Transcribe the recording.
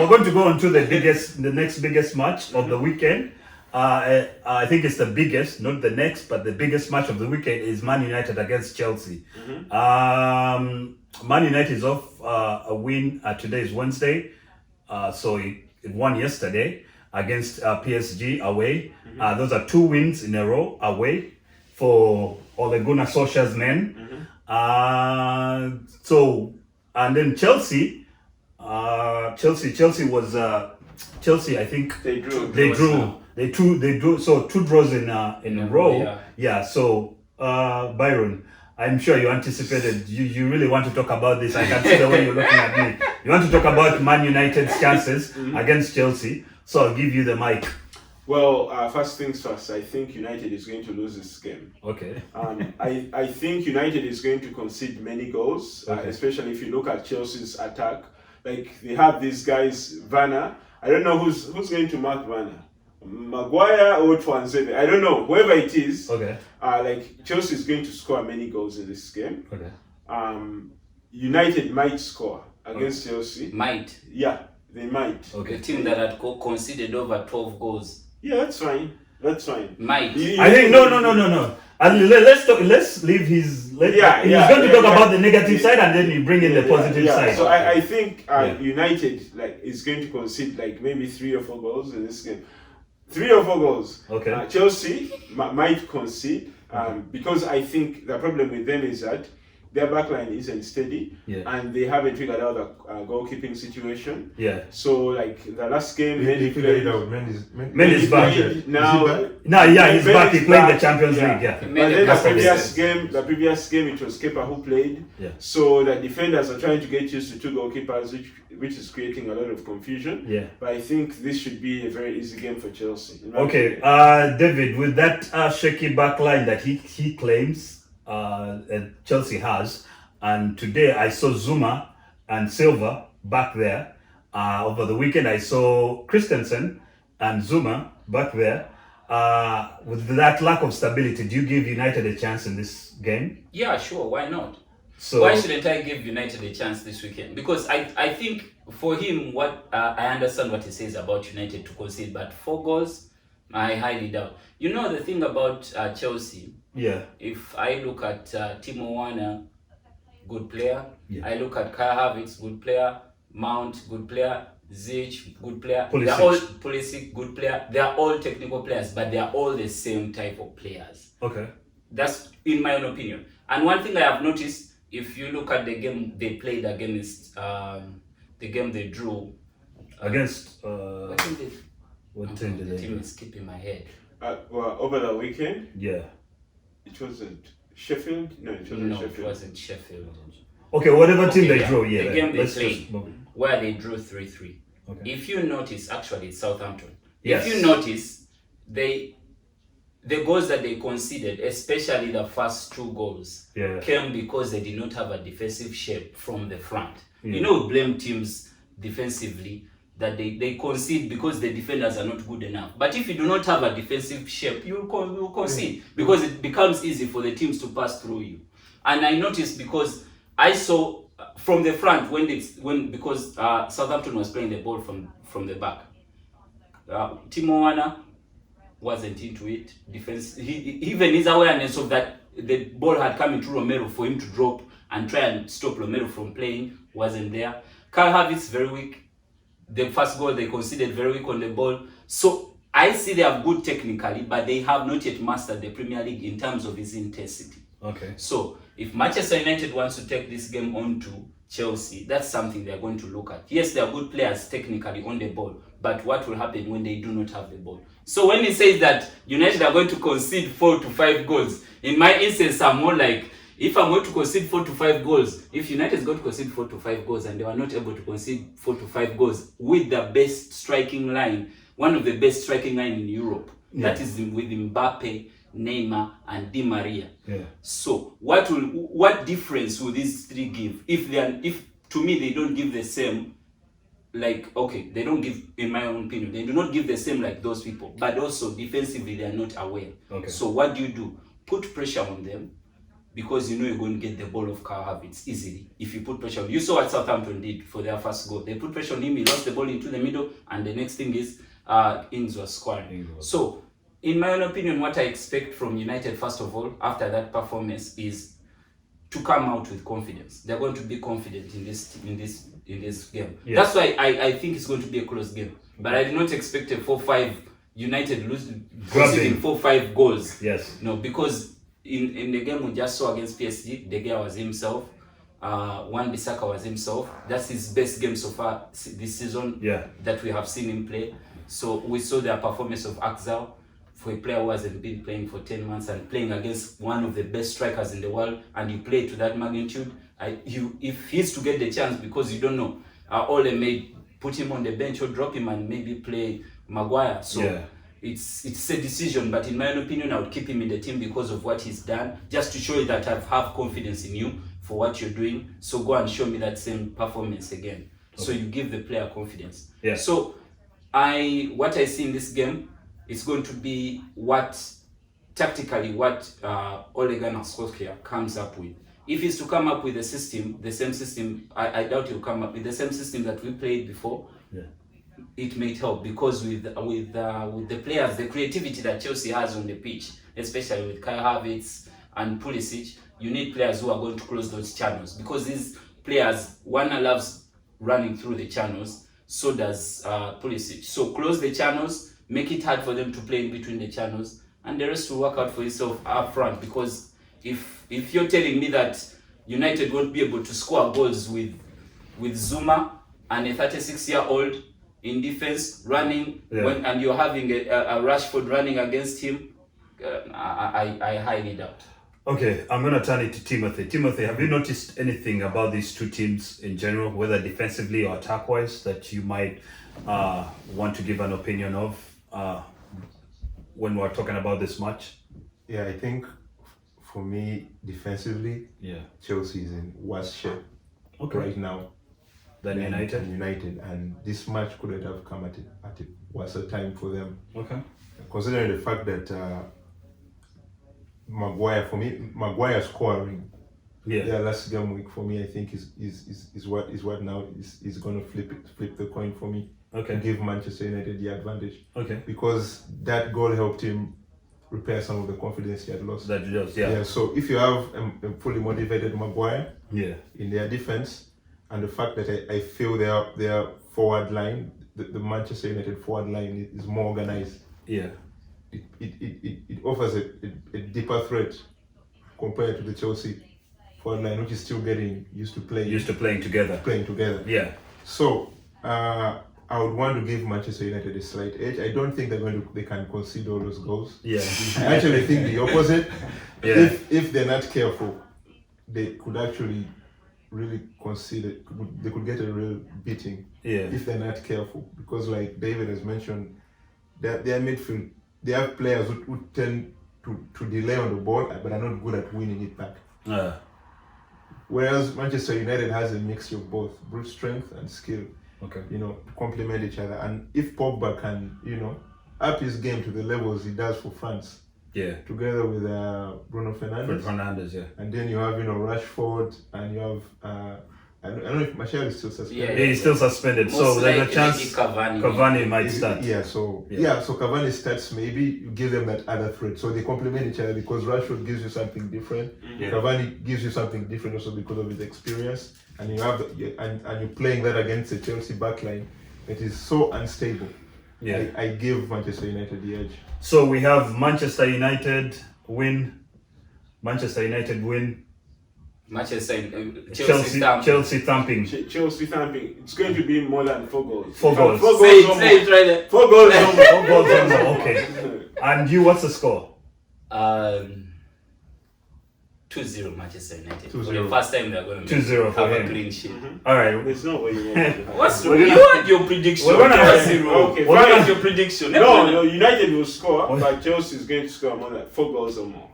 we're going to go on to the next biggest match of the weekend. I think it's the biggest, not the next, but the biggest match of the weekend is Man United against Chelsea. Man United is off a win. Today is Wednesday, so it won yesterday against PSG away. Those are 2 wins in a row away for Ole Gunnar Solskjaer's men. So, and then Chelsea was Chelsea. I think they drew. So 2 draws in a row. Yeah. So Byron, I'm sure you anticipated. You really want to talk about this. I can see the way you're looking at me. You want to talk about Man United's chances against Chelsea. So I'll give you the mic. Well, first things first, I think United is going to lose this game. Okay. I think United is going to concede many goals, especially if you look at Chelsea's attack. Like, they have these guys, Werner. I don't know who's going to mark Werner. Maguire or Twanzebe. I don't know. Whoever it is. Okay. Like, Chelsea is going to score many goals in this game. Okay. United might score against Chelsea. Might. Yeah, they might. Okay. The team that had conceded over 12 goals. Yeah, that's fine. Might. I think no. Let's leave his. He's going to talk about the negative side, and then you bring in the positive side. So I think United is going to concede maybe 3 or 4 goals in this game. 3 or 4 goals. Okay. Chelsea might concede because I think the problem with them is that their backline isn't steady, and they haven't figured out the goalkeeping situation. Yeah. So the last game, Men is back. He's back. He played the Champions League. Yeah. But then the previous game, it was Kepa who played. Yeah. So the defenders are trying to get used to 2 goalkeepers, which is creating a lot of confusion. Yeah. But I think this should be a very easy game for Chelsea. Okay, David, with that shaky backline that he claims Chelsea has, and today I saw Zuma and Silva back there. Over the weekend I saw Christensen and Zuma back there. With that lack of stability, do you give United a chance in this game? Yeah, sure. Why not? So why shouldn't I give United a chance this weekend? Because I think for him, what I understand what he says about United to concede, but 4 goals, I highly doubt. You know the thing about Chelsea. Yeah. If I look at Timo Werner, good player. Yeah. I look at Kai Havertz, good player. Mount, good player. Ziyech, good player. Pulisic. They're all Pulisic, good player. They are all technical players, but they are all the same type of players. Okay. That's in my own opinion. And one thing I have noticed, if you look at the game they played against, the game they drew against what team did? What team did the they team do? is skipping my head. Well, over the weekend, Yeah. it wasn't Sheffield. No, it wasn't Sheffield. It wasn't Sheffield. Okay, whatever team Okay, they drew, yeah. The game they let's played, just move it. where they drew 3-3. Okay. If you notice, actually it's Southampton. Yes. If you notice, the goals that they conceded, especially the first 2 goals, came because they did not have a defensive shape from the front. Yeah. You know, blame teams defensively that they concede because the defenders are not good enough. But if you do not have a defensive shape, you will concede because it becomes easy for the teams to pass through you. And I noticed because I saw from the front because Southampton was playing the ball from the back. Timo Werner wasn't into it. Defense, even his awareness of that the ball had come into Romero for him to drop and try and stop Romero from playing wasn't there. Kai Havertz very weak. The first goal they conceded very weak on the ball. So I see they are good technically, but they have not yet mastered the Premier League in terms of its intensity. Okay. So if Manchester United wants to take this game on to Chelsea, that's something they're going to look at. Yes, they are good players technically on the ball, but what will happen when they do not have the ball? So when he says that United are going to concede 4 to 5 goals, in my instance, I'm more like, if I'm going to concede 4 to 5 goals, if United is going to concede 4 to 5 goals and they were not able to concede 4 to 5 goals with the best striking line, one of the best striking line in Europe, that is with Mbappe, Neymar, and Di Maria. Yeah. So what difference will these 3 give? If to me they don't give the same, they don't give, in my own opinion, they do not give the same like those people, but also defensively they are not aware. Okay. So what do? Put pressure on them. because you know you're going to get the ball of Kai Havertz easily if you put pressure on him. You saw what Southampton did for their first goal. They put pressure on him, he lost the ball into the middle, and the next thing is Ings was scoring. So, in my own opinion, what I expect from United, first of all, after that performance, is to come out with confidence. They're going to be confident in this game. Yes. That's why I think it's going to be a close game. But I did not expect a 4-5 United conceding 4-5 goals. Yes. No, because in the game we just saw against PSG, De Gea was himself. Wan-Bissaka was himself. That's his best game so far this season that we have seen him play. So we saw the performance of Axel, for a player who hasn't been playing for 10 months and playing against one of the best strikers in the world, and you play to that magnitude. If he's to get the chance, because you don't know, Ole may put him on the bench or drop him and maybe play Maguire. So it's a decision, but in my own opinion, I would keep him in the team because of what he's done, just to show you that I have confidence in you for what you're doing. So go and show me that same performance again. Okay. So you give the player confidence. Yeah. So what I see in this game, it's going to be tactically what Ole Gunnar Solskjaer comes up with. If he's to come up with the same system, I doubt he'll come up with the same system that we played before. Yeah. It may help, because with the players, the creativity that Chelsea has on the pitch, especially with Kai Havertz and Pulisic, you need players who are going to close those channels, because these players, Werner loves running through the channels, so does Pulisic. So close the channels, make it hard for them to play in between the channels, and the rest will work out for itself up front. Because if you're telling me that United won't be able to score goals with Zuma and a 36-year-old in defense running, and you're having a Rashford running against him, I highly doubt. Okay, I'm going to turn it to Timothy. Timothy, have you noticed anything about these two teams in general, whether defensively or attack-wise, that you might want to give an opinion of when we're talking about this match? Yeah, I think for me, defensively, Chelsea is in worse shape right now than United. And this match couldn't have come at a worse time for them. Okay. Considering the fact that Maguire scoring their last game week, for me, I think is what now is going to flip the coin for me. Okay. Give Manchester United the advantage. Okay. Because that goal helped him repair some of the confidence he had lost. Yeah. So if you have a fully motivated Maguire in their defense, and the fact that I feel their forward line, the Manchester United forward line is more organized. Yeah. It offers a deeper threat compared to the Chelsea forward line, which is still getting used to playing together. Yeah. So I would want to give Manchester United a slight edge. I don't think they can concede all those goals. Yeah. I actually think the opposite. If they're not careful, they could actually really concede it. They could get a real beating if they're not careful. Because like David has mentioned, their midfield, they have players who tend to delay on the ball but are not good at winning it back. Whereas Manchester United has a mixture of both brute strength and skill. Okay. To complement each other. And if Pogba can, up his game to the levels he does for France. Yeah. Together with Bruno Fernandes. And then you have, Rashford, and you have I don't know if Martial is still suspended. Yeah, he's still suspended. So there's a chance Cavani might start. So Cavani starts, maybe you give them that other threat. So they complement each other, because Rashford gives you something different. Yeah. Cavani gives you something different also because of his experience. And you have and you're playing that against the Chelsea backline that is so unstable. Yeah. I give Manchester United the edge. So we have Manchester United win. Chelsea thumping. Chelsea thumping. It's going to be more than 4 goals. 4 goals. 4 goals or more. 4 goals or more. 4 goals or more. Okay. And you, what's the score? 2-0 Manchester United. 2-0. For the first time they're going to 2-0 have a clean sheet. All right. There's no way you want to. What's you had your prediction? We're gonna have 0. Okay. What is your prediction? No, United will score, but Chelsea is going to score more than 4 goals or more.